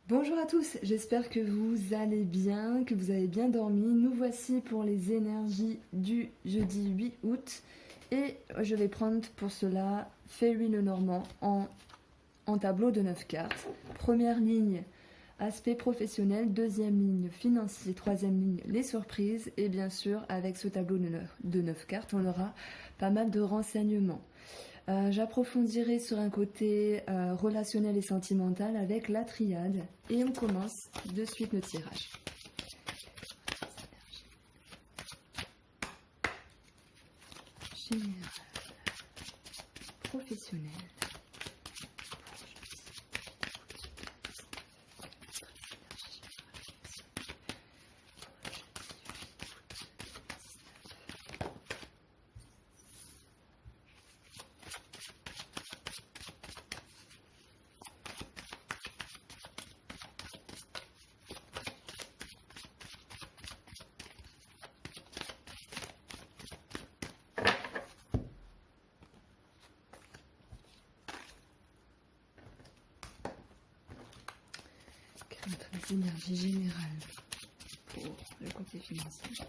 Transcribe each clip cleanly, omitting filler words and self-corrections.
Bonjour à tous, j'espère que vous allez bien, que vous avez bien dormi. Nous voici pour les énergies du jeudi 8 août et je vais prendre pour cela Fairy Lenormand en tableau de 9 cartes. Première ligne, aspect professionnel, deuxième ligne, financier, troisième ligne, les surprises et bien sûr avec ce tableau de 9 cartes, on aura pas mal de renseignements. J'approfondirai sur un côté relationnel et sentimental avec la triade. Et on commence de suite le tirage. Général, professionnel. Notre énergie générale pour le côté financier.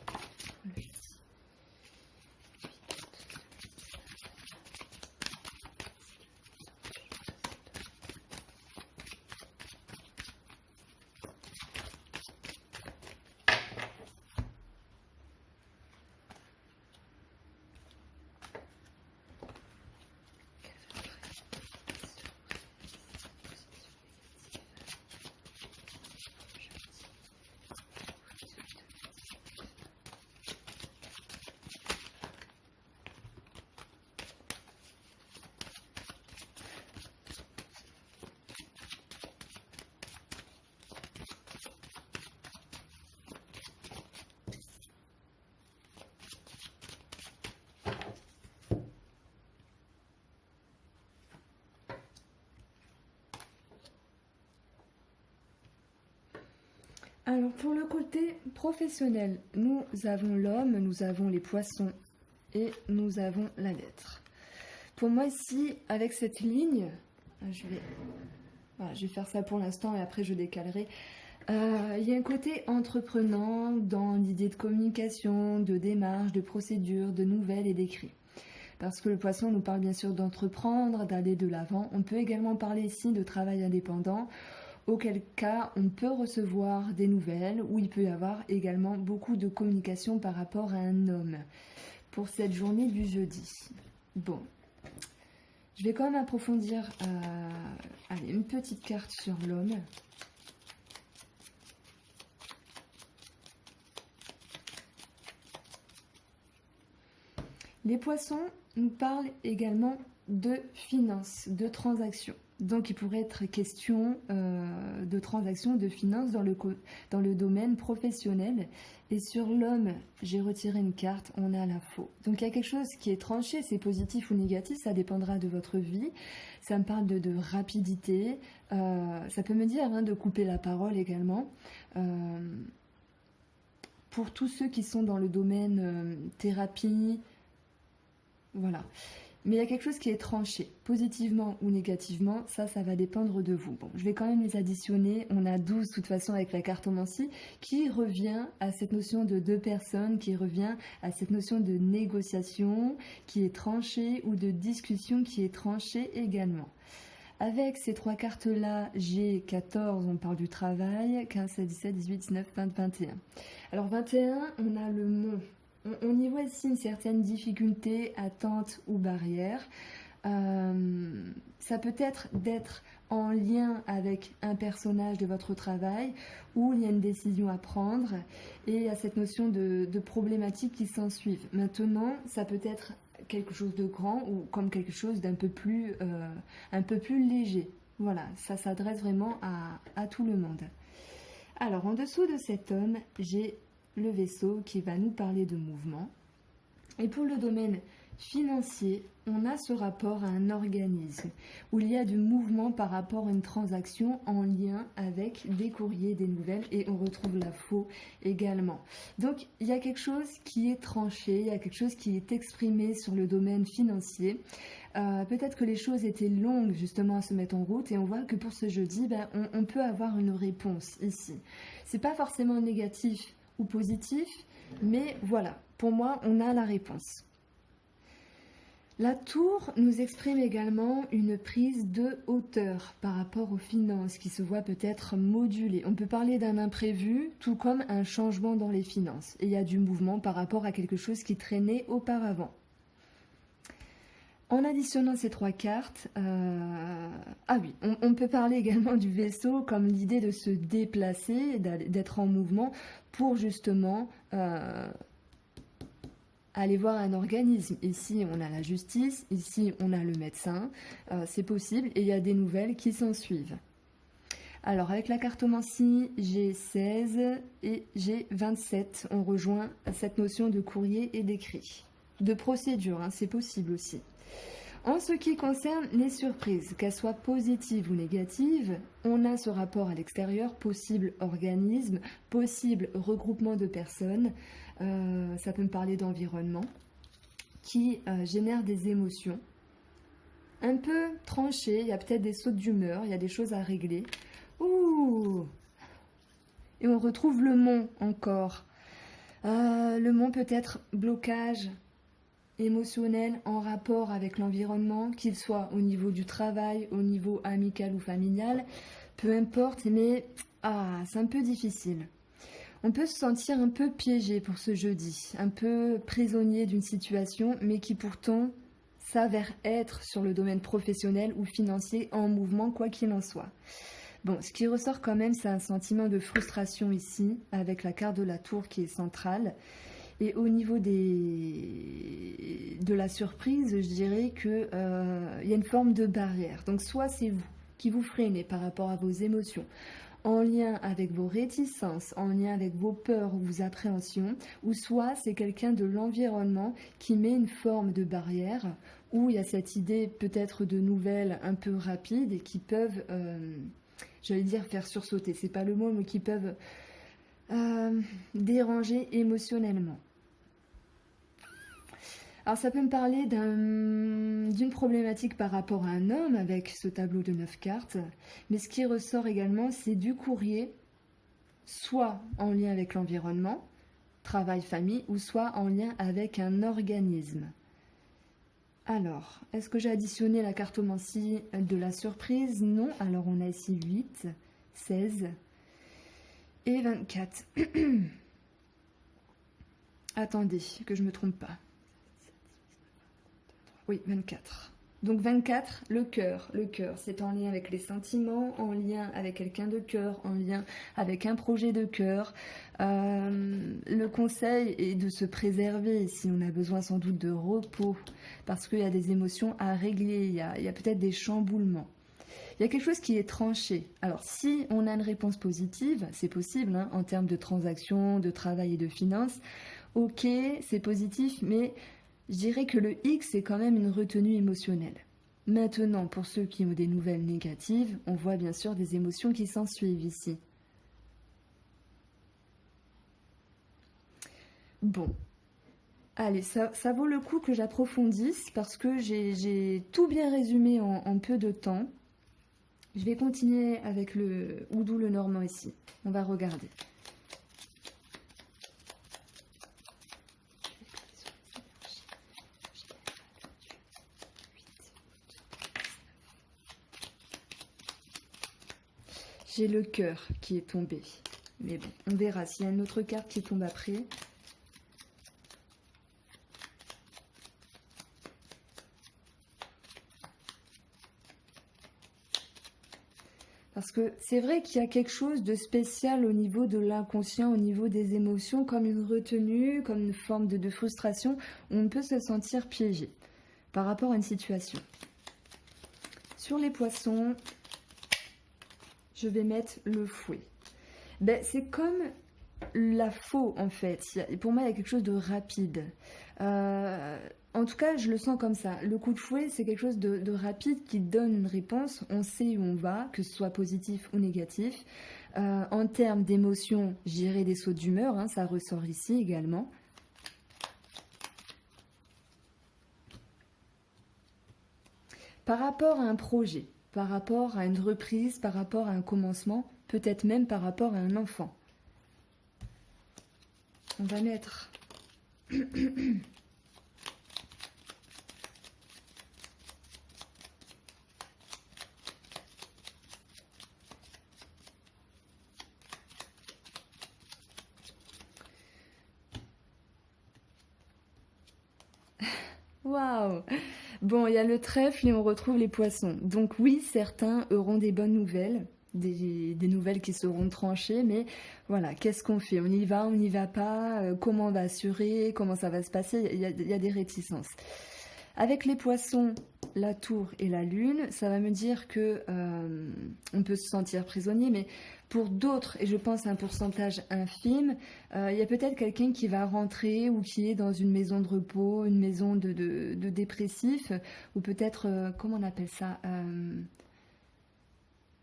Alors pour le côté professionnel, nous avons l'homme, nous avons les poissons et nous avons la lettre. Pour moi ici, avec cette ligne, je vais faire ça pour l'instant et après je décalerai. Il y a un côté entreprenant dans l'idée de communication, de démarche, de procédure, de nouvelles et d'écrit. Parce que le poisson nous parle bien sûr d'entreprendre, d'aller de l'avant. On peut également parler ici de travail indépendant, auquel cas on peut recevoir des nouvelles, où il peut y avoir également beaucoup de communication par rapport à un homme pour cette journée du jeudi. Bon, je vais quand même approfondir allez, une petite carte sur l'homme. Les poissons nous parlent également de finances, de transactions. Donc il pourrait être question de transactions, de finances dans le domaine professionnel. Et sur l'homme, j'ai retiré une carte, on a la faux. Donc il y a quelque chose qui est tranché, c'est positif ou négatif, ça dépendra de votre vie. Ça me parle de rapidité, ça peut me dire de couper la parole également. Pour tous ceux qui sont dans le domaine thérapie, voilà. Mais il y a quelque chose qui est tranché, positivement ou négativement, ça va dépendre de vous. Bon, je vais quand même les additionner, on a 12 de toute façon avec la cartomancie, qui revient à cette notion de deux personnes, qui revient à cette notion de négociation qui est tranchée ou de discussion qui est tranchée également. Avec ces trois cartes-là, j'ai 14, on parle du travail, 15, 16, 17, 18, 19, 20, 21. Alors 21, on a le mont. On y voit ici une certaine difficulté, attente ou barrière. Ça peut être d'être en lien avec un personnage de votre travail où il y a une décision à prendre et il y a cette notion de problématique qui s'ensuivent. Maintenant, ça peut être quelque chose de grand ou comme quelque chose d'un peu plus léger. Voilà, ça s'adresse vraiment à tout le monde. Alors, en dessous de cet homme, j'ai le vaisseau qui va nous parler de mouvement. Et pour le domaine financier, on a ce rapport à un organisme où il y a du mouvement par rapport à une transaction en lien avec des courriers, des nouvelles, et on retrouve la faux également. Donc il y a quelque chose qui est tranché, il y a quelque chose qui est exprimé sur le domaine financier. Peut-être que les choses étaient longues justement à se mettre en route, et on voit que pour ce jeudi, on peut avoir une réponse ici. C'est pas forcément négatif ou positif, mais voilà, pour moi, on a la réponse. La tour nous exprime également une prise de hauteur par rapport aux finances qui se voit peut-être modulée. On peut parler d'un imprévu, tout comme un changement dans les finances. Et il y a du mouvement par rapport à quelque chose qui traînait auparavant. En additionnant ces trois cartes, on peut parler également du vaisseau comme l'idée de se déplacer, d'être en mouvement pour justement aller voir un organisme. Ici, on a la justice, ici, on a le médecin. C'est possible et il y a des nouvelles qui s'en suivent. Alors, avec la cartomancie, j'ai 16 et j'ai 27. On rejoint cette notion de courrier et d'écrit. De procédure, c'est possible aussi. En ce qui concerne les surprises, qu'elles soient positives ou négatives, on a ce rapport à l'extérieur, possible organisme, possible regroupement de personnes, ça peut me parler d'environnement, qui génère des émotions un peu tranchées, il y a peut-être des sautes d'humeur, il y a des choses à régler. Ouh! Et on retrouve le mont encore. Le mont peut être blocage émotionnel en rapport avec l'environnement, qu'il soit au niveau du travail, au niveau amical ou familial, peu importe, mais c'est un peu difficile. On peut se sentir un peu piégé pour ce jeudi, un peu prisonnier d'une situation, mais qui pourtant s'avère être sur le domaine professionnel ou financier en mouvement, quoi qu'il en soit. Bon, ce qui ressort quand même, c'est un sentiment de frustration ici, avec la carte de la tour qui est centrale. Et au niveau de la surprise, je dirais qu'il y a une forme de barrière. Donc soit c'est vous qui vous freinez par rapport à vos émotions, en lien avec vos réticences, en lien avec vos peurs ou vos appréhensions, ou soit c'est quelqu'un de l'environnement qui met une forme de barrière, où il y a cette idée peut-être de nouvelles un peu rapides et qui peuvent, j'allais dire faire sursauter, c'est pas le mot, mais qui peuvent déranger émotionnellement. Alors ça peut me parler d'une problématique par rapport à un homme avec ce tableau de 9 cartes, mais ce qui ressort également, c'est du courrier, soit en lien avec l'environnement, travail, famille, ou soit en lien avec un organisme. Alors, est-ce que j'ai additionné la cartomancie de la surprise? Non. Alors on a ici 8, 16 et 24. Attendez, que je ne me trompe pas. Oui, 24. Donc 24, le cœur. Le cœur, c'est en lien avec les sentiments, en lien avec quelqu'un de cœur, en lien avec un projet de cœur. Le conseil est de se préserver si on a besoin sans doute de repos, parce qu'il y a des émotions à régler, il y a peut-être des chamboulements. Il y a quelque chose qui est tranché. Alors, si on a une réponse positive, c'est possible, en termes de transactions, de travail et de finances, ok, c'est positif, mais je dirais que le X est quand même une retenue émotionnelle. Maintenant, pour ceux qui ont des nouvelles négatives, on voit bien sûr des émotions qui s'en suivent ici. Bon, allez, ça vaut le coup que j'approfondisse parce que j'ai tout bien résumé en peu de temps. Je vais continuer avec le Oudou le Normand ici. On va regarder. J'ai le cœur qui est tombé. Mais bon, on verra s'il y a une autre carte qui tombe après. Parce que c'est vrai qu'il y a quelque chose de spécial au niveau de l'inconscient, au niveau des émotions, comme une retenue, comme une forme de frustration. On peut se sentir piégé par rapport à une situation. Sur les poissons, je vais mettre le fouet. C'est comme la faux en fait. Pour moi, il y a quelque chose de rapide. En tout cas, je le sens comme ça. Le coup de fouet, c'est quelque chose de rapide qui donne une réponse. On sait où on va, que ce soit positif ou négatif. En termes d'émotion, j'irai des sauts d'humeur, hein, ça ressort ici également. Par rapport à un projet, par rapport à une reprise, par rapport à un commencement, peut-être même par rapport à un enfant. On va mettre waouh! Bon, il y a le trèfle et on retrouve les poissons. Donc oui, certains auront des bonnes nouvelles, des nouvelles qui seront tranchées, mais voilà, qu'est-ce qu'on fait? On y va, on n'y va pas? Comment on va assurer? Comment ça va se passer? Il y a des réticences. Avec les poissons, la tour et la lune, ça va me dire que on peut se sentir prisonnier, mais pour d'autres, et je pense à un pourcentage infime, il y a peut-être quelqu'un qui va rentrer ou qui est dans une maison de repos, une maison de dépressifs, ou peut-être, comment on appelle ça,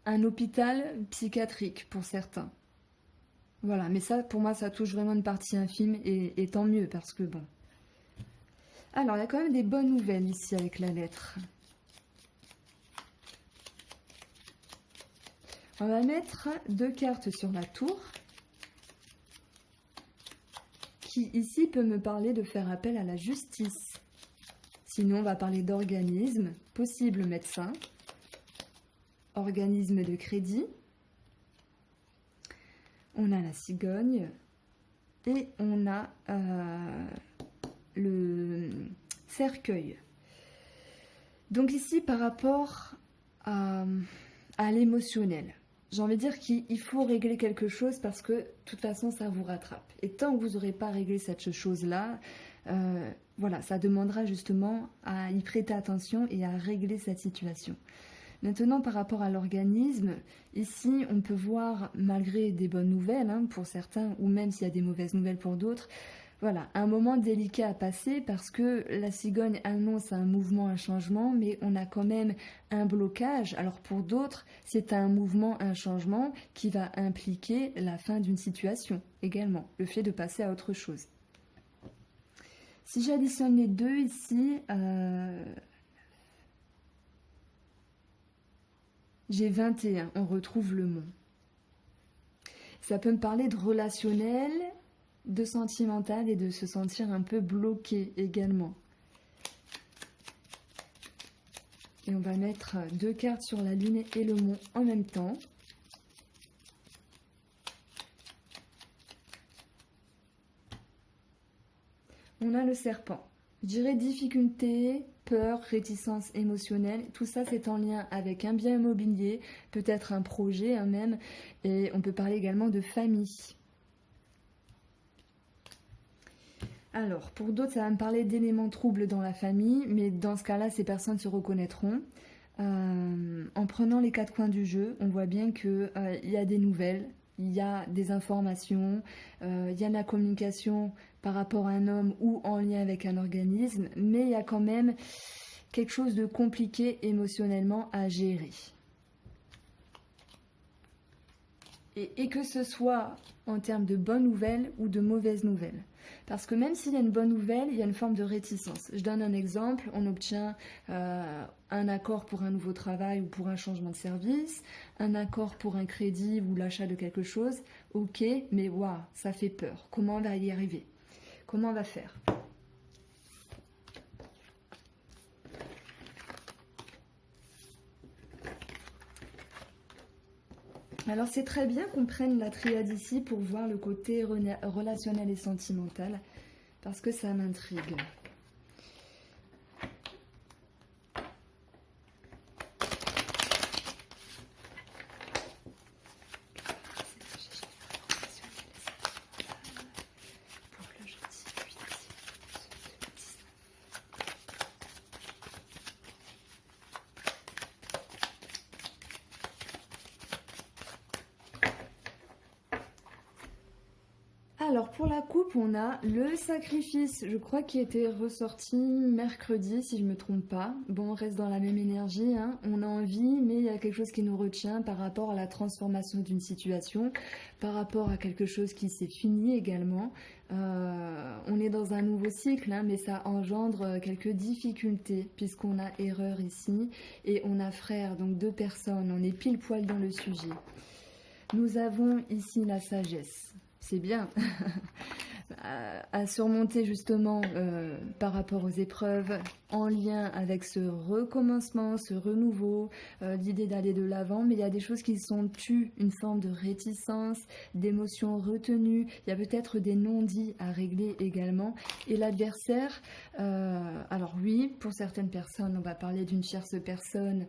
un hôpital psychiatrique pour certains. Voilà, mais ça, pour moi, ça touche vraiment une partie infime, et tant mieux, parce que bon. Alors, il y a quand même des bonnes nouvelles ici avec la lettre. On va mettre 2 cartes sur la tour, qui ici peut me parler de faire appel à la justice. Sinon, on va parler d'organisme, possible médecin, organisme de crédit. On a la cigogne et on a le cercueil. Donc ici, par rapport à l'émotionnel, j'ai envie de dire qu'il faut régler quelque chose parce que de toute façon, ça vous rattrape. Et tant que vous n'aurez pas réglé cette chose-là, voilà, ça demandera justement à y prêter attention et à régler cette situation. Maintenant, par rapport à l'organisme, ici, on peut voir, malgré des bonnes nouvelles hein, pour certains, ou même s'il y a des mauvaises nouvelles pour d'autres, voilà, un moment délicat à passer parce que la cigogne annonce un mouvement, un changement, mais on a quand même un blocage. Alors pour d'autres, c'est un mouvement, un changement qui va impliquer la fin d'une situation également, le fait de passer à autre chose. Si j'additionne les deux ici, j'ai 21, on retrouve le mont. Ça peut me parler de relationnel, de sentimental et de se sentir un peu bloqué également. Et on va mettre 2 cartes sur la lune et le mont en même temps. On a le serpent. Je dirais difficulté, peur, réticence émotionnelle. Tout ça, c'est en lien avec un bien immobilier, peut-être un projet hein, même. Et on peut parler également de famille. Alors, pour d'autres, ça va me parler d'éléments troubles dans la famille, mais dans ce cas-là, ces personnes se reconnaîtront. En prenant les 4 coins du jeu, on voit bien qu'il y a des nouvelles, il y a des informations, il y a de la communication par rapport à un homme ou en lien avec un organisme, mais il y a quand même quelque chose de compliqué émotionnellement à gérer. Et que ce soit en termes de bonnes nouvelles ou de mauvaises nouvelles. Parce que même s'il y a une bonne nouvelle, il y a une forme de réticence. Je donne un exemple, on obtient un accord pour un nouveau travail ou pour un changement de service, un accord pour un crédit ou l'achat de quelque chose, ok, mais waouh, ça fait peur. Comment on va y arriver? Comment on va faire? Alors c'est très bien qu'on prenne la triade ici pour voir le côté relationnel et sentimental, parce que ça m'intrigue. Alors pour la coupe, on a le sacrifice, je crois qu'il était ressorti mercredi si je me trompe pas. Bon, on reste dans la même énergie, hein. On a envie, mais il y a quelque chose qui nous retient par rapport à la transformation d'une situation, par rapport à quelque chose qui s'est fini également. On est dans un nouveau cycle, hein, mais ça engendre quelques difficultés puisqu'on a erreur ici et on a frère, donc deux personnes, on est pile poil dans le sujet. Nous avons ici la sagesse. C'est bien, à surmonter justement par rapport aux épreuves, en lien avec ce recommencement, ce renouveau, l'idée d'aller de l'avant, mais il y a des choses qui sont tues, une forme de réticence, d'émotions retenues, il y a peut-être des non-dits à régler également, et l'adversaire, alors oui, pour certaines personnes, on va parler d'une tierce personne,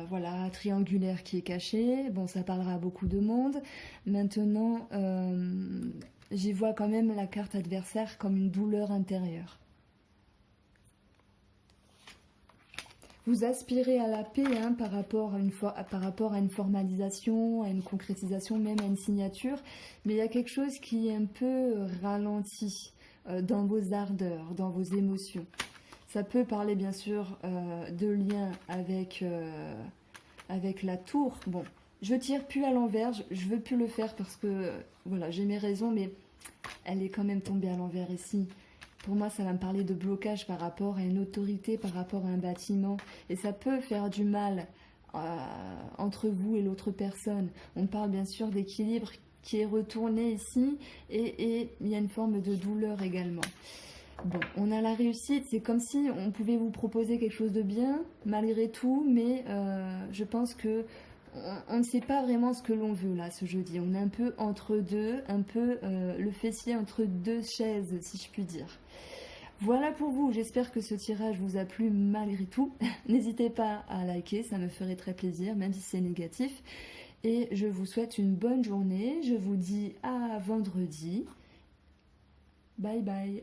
voilà, triangulaire qui est caché. Bon, ça parlera à beaucoup de monde. Maintenant, j'y vois quand même la carte adversaire comme une douleur intérieure. Vous aspirez à la paix, hein, par rapport à une formalisation, à une concrétisation, même à une signature, mais il y a quelque chose qui est un peu ralenti dans vos ardeurs, dans vos émotions. Ça peut parler bien sûr de lien avec la tour. Bon, je tire plus à l'envers, je veux plus le faire parce que voilà, j'ai mes raisons, mais elle est quand même tombée à l'envers ici. Pour moi, ça va me parler de blocage par rapport à une autorité, par rapport à un bâtiment. Et ça peut faire du mal entre vous et l'autre personne. On parle bien sûr d'équilibre qui est retourné ici et il y a une forme de douleur également. Bon, on a la réussite, c'est comme si on pouvait vous proposer quelque chose de bien, malgré tout, mais je pense que on ne sait pas vraiment ce que l'on veut là, ce jeudi. On est un peu entre deux, un peu le fessier entre deux chaises, si je puis dire. Voilà pour vous, j'espère que ce tirage vous a plu malgré tout. N'hésitez pas à liker, ça me ferait très plaisir, même si c'est négatif. Et je vous souhaite une bonne journée, je vous dis à vendredi. Bye bye.